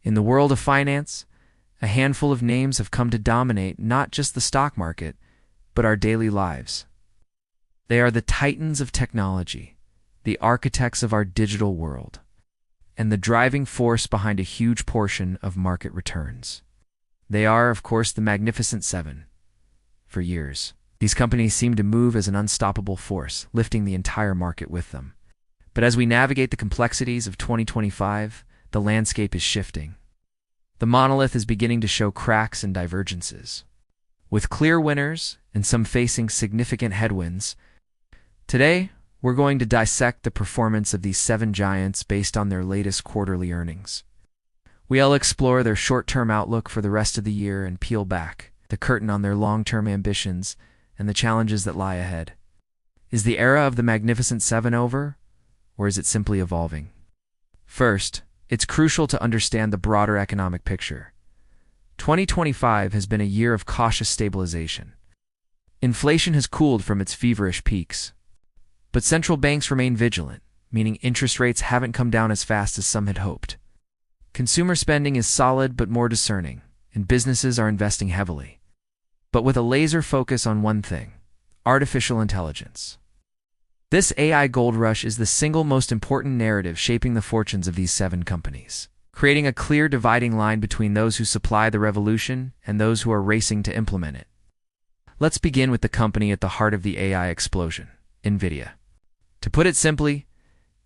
In the world of finance, a handful of names have come to dominate not just the stock market, but our daily lives. They are the titans of technology, the architects of our digital world, and the driving force behind a huge portion of market returns. They are, of course, the Magnificent Seven. For years, these companies seem to move as an unstoppable force, lifting the entire market with them. But as we navigate the complexities of 2025, the landscape is shifting. The monolith is beginning to show cracks and divergences. With clear winners and some facing significant headwinds, today we're going to dissect the performance of these seven giants based on their latest quarterly earnings. We'll explore their short-term outlook for the rest of the year and peel back the curtain on their long-term ambitions and the challenges that lie ahead. Is the era of the Magnificent Seven over, or is it simply evolving? First, it's crucial to understand the broader economic picture. 2025 has been a year of cautious stabilization. Inflation has cooled from its feverish peaks. But central banks remain vigilant, meaning interest rates haven't come down as fast as some had hoped. Consumer spending is solid but more discerning, and businesses are investing heavily. But with a laser focus on one thing: artificial intelligence. This AI gold rush is the single most important narrative shaping the fortunes of these seven companies, creating a clear dividing line between those who supply the revolution and those who are racing to implement it. Let's begin with the company at the heart of the AI explosion, nvidia. To put it simply,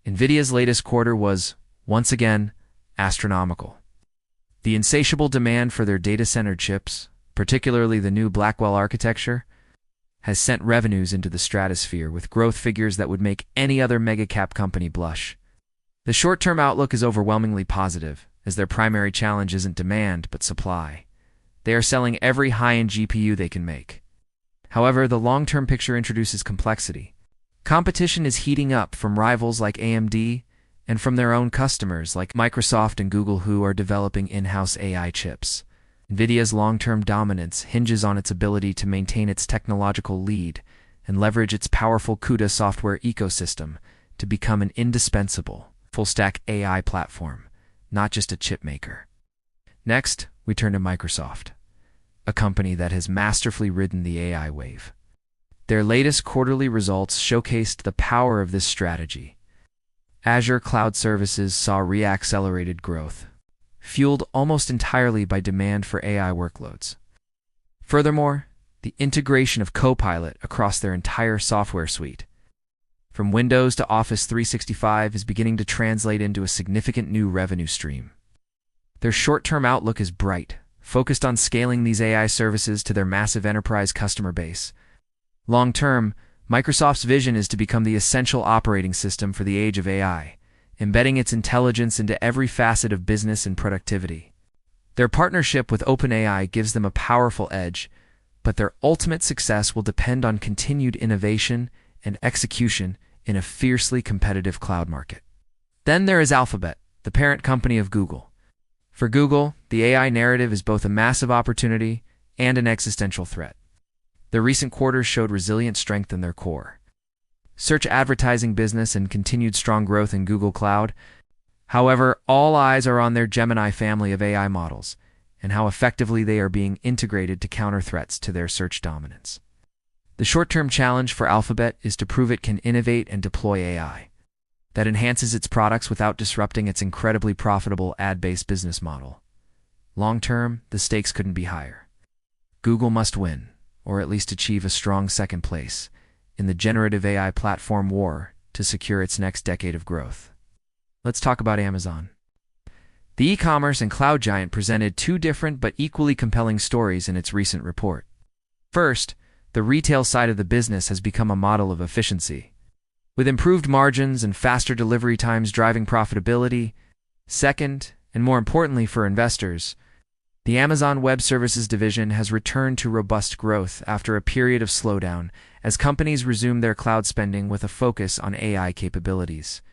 nvidia's latest quarter was, once again, astronomical. The insatiable demand for their data center chips, particularly the new Blackwell architecture, has sent revenues into the stratosphere with growth figures that would make any other mega-cap company blush. The short-term outlook is overwhelmingly positive, as their primary challenge isn't demand but supply. They are selling every high-end GPU they can make. However, the long-term picture introduces complexity. Competition is heating up from rivals like AMD and from their own customers like Microsoft and Google, who are developing in-house AI chips. NVIDIA's long-term dominance hinges on its ability to maintain its technological lead and leverage its powerful CUDA software ecosystem to become an indispensable, full-stack AI platform, not just a chip maker. Next, we turn to Microsoft, a company that has masterfully ridden the AI wave. Their latest quarterly results showcased the power of this strategy. Azure Cloud Services saw re-accelerated growth, fueled almost entirely by demand for AI workloads. Furthermore, the integration of Copilot across their entire software suite, from Windows to Office 365, is beginning to translate into a significant new revenue stream. Their short-term outlook is bright, focused on scaling these AI services to their massive enterprise customer base. Long-term, Microsoft's vision is to become the essential operating system for the age of AI, embedding its intelligence into every facet of business and productivity. Their partnership with OpenAI gives them a powerful edge, but their ultimate success will depend on continued innovation and execution in a fiercely competitive cloud market. Then there is Alphabet, the parent company of Google. For Google, the AI narrative is both a massive opportunity and an existential threat. The recent quarters showed resilient strength in their core search advertising business and continued strong growth in Google Cloud. However, all eyes are on their Gemini family of AI models and how effectively they are being integrated to counter threats to their search dominance. The short-term challenge for Alphabet is to prove it can innovate and deploy AI that enhances its products without disrupting its incredibly profitable ad-based business model. Long-term, the stakes couldn't be higher. Google must win, or at least achieve a strong second place, in the generative AI platform war to secure its next decade of growth. Let's talk about Amazon. The e-commerce and cloud giant presented two different but equally compelling stories in its recent report. First, the retail side of the business has become a model of efficiency, with improved margins and faster delivery times driving profitability. Second, and more importantly for investors, the Amazon Web Services division has returned to robust growth after a period of slowdown as companies resume their cloud spending with a focus on AI capabilities.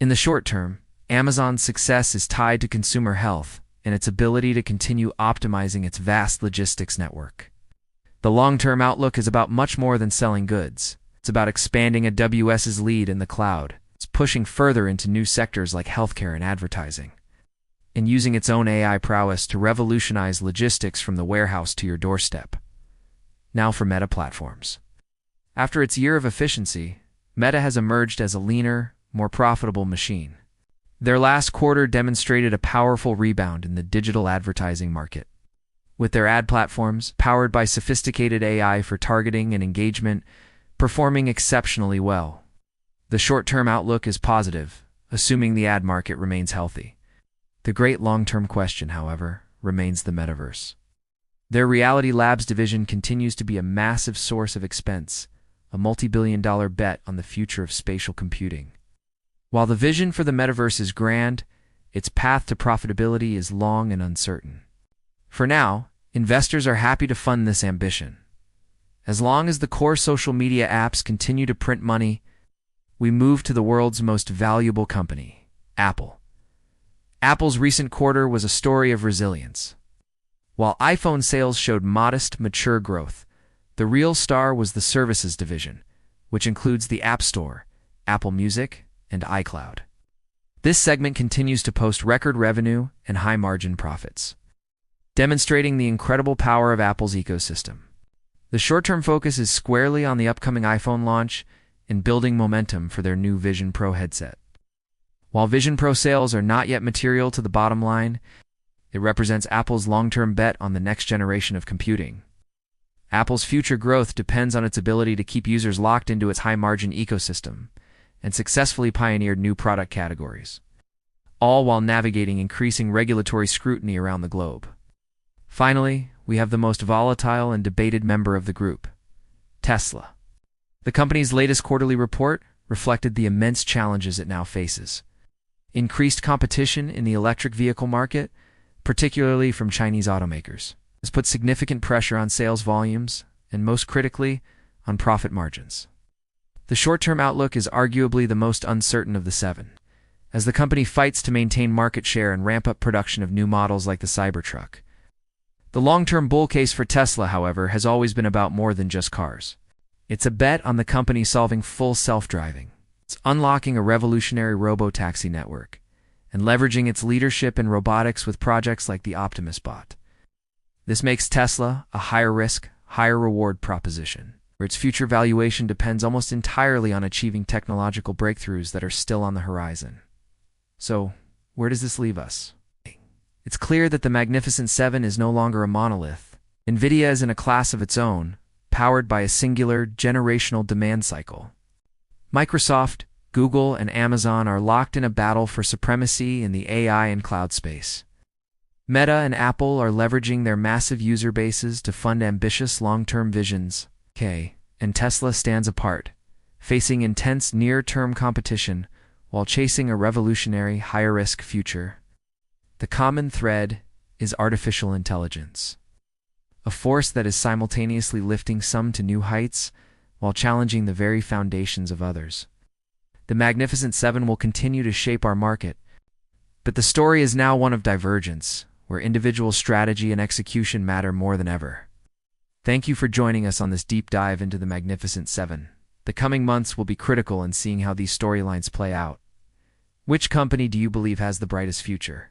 In the short term, Amazon's success is tied to consumer health and its ability to continue optimizing its vast logistics network. The long-term outlook is about much more than selling goods. It's about expanding AWS's lead in the cloud. It's pushing further into new sectors like healthcare and advertising. and using its own AI prowess to revolutionize logistics from the warehouse to your doorstep. Now for Meta platforms. After its year of efficiency, Meta has emerged as a leaner, more profitable machine. Their last quarter demonstrated a powerful rebound in the digital advertising market. With their ad platforms, powered by sophisticated AI for targeting and engagement, performing exceptionally well. The short-term outlook is positive, assuming the ad market remains healthy. The great long-term question, however, remains the metaverse. Their Reality Labs division continues to be a massive source of expense, a multi-billion-dollar bet on the future of spatial computing. While the vision for the metaverse is grand, its path to profitability is long and uncertain. For now, investors are happy to fund this ambition. As long as the core social media apps continue to print money, we move to the world's most valuable company, Apple. Apple's recent quarter was a story of resilience. While iPhone sales showed modest, mature growth, the real star was the services division, which includes the App Store, Apple Music, and iCloud. This segment continues to post record revenue and high-margin profits, demonstrating the incredible power of Apple's ecosystem. The short-term focus is squarely on the upcoming iPhone launch and building momentum for their new Vision Pro headset. While Vision Pro sales are not yet material to the bottom line, it represents Apple's long-term bet on the next generation of computing. Apple's future growth depends on its ability to keep users locked into its high-margin ecosystem and successfully pioneer new product categories, all while navigating increasing regulatory scrutiny around the globe. Finally, we have the most volatile and debated member of the group, Tesla. The company's latest quarterly report reflected the immense challenges it now faces. Increased competition in the electric vehicle market, particularly from Chinese automakers, has put significant pressure on sales volumes and, most critically, on profit margins. The short-term outlook is arguably the most uncertain of the seven, as the company fights to maintain market share and ramp up production of new models like the Cybertruck. The long-term bull case for Tesla, however, has always been about more than just cars. It's a bet on the company solving full self-driving. It's unlocking a revolutionary robo-taxi network and leveraging its leadership in robotics with projects like the Optimus bot. This makes Tesla a higher-risk, higher-reward proposition, where its future valuation depends almost entirely on achieving technological breakthroughs that are still on the horizon. So, where does this leave us? It's clear that the Magnificent Seven is no longer a monolith. NVIDIA is in a class of its own, powered by a singular, generational demand cycle. Microsoft, Google, and Amazon are locked in a battle for supremacy in the AI and cloud space. Meta and Apple are leveraging their massive user bases to fund ambitious long-term visions, and Tesla stands apart, facing intense near-term competition while chasing a revolutionary, higher-risk future. The common thread is artificial intelligence, a force that is simultaneously lifting some to new heights while challenging the very foundations of others. The Magnificent Seven will continue to shape our market, but the story is now one of divergence, where individual strategy and execution matter more than ever. Thank you for joining us on this deep dive into the Magnificent Seven. The coming months will be critical in seeing how these storylines play out. Which company do you believe has the brightest future?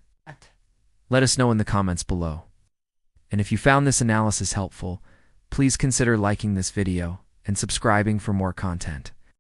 Let us know in the comments below. And if you found this analysis helpful, please consider liking this video and subscribing for more content.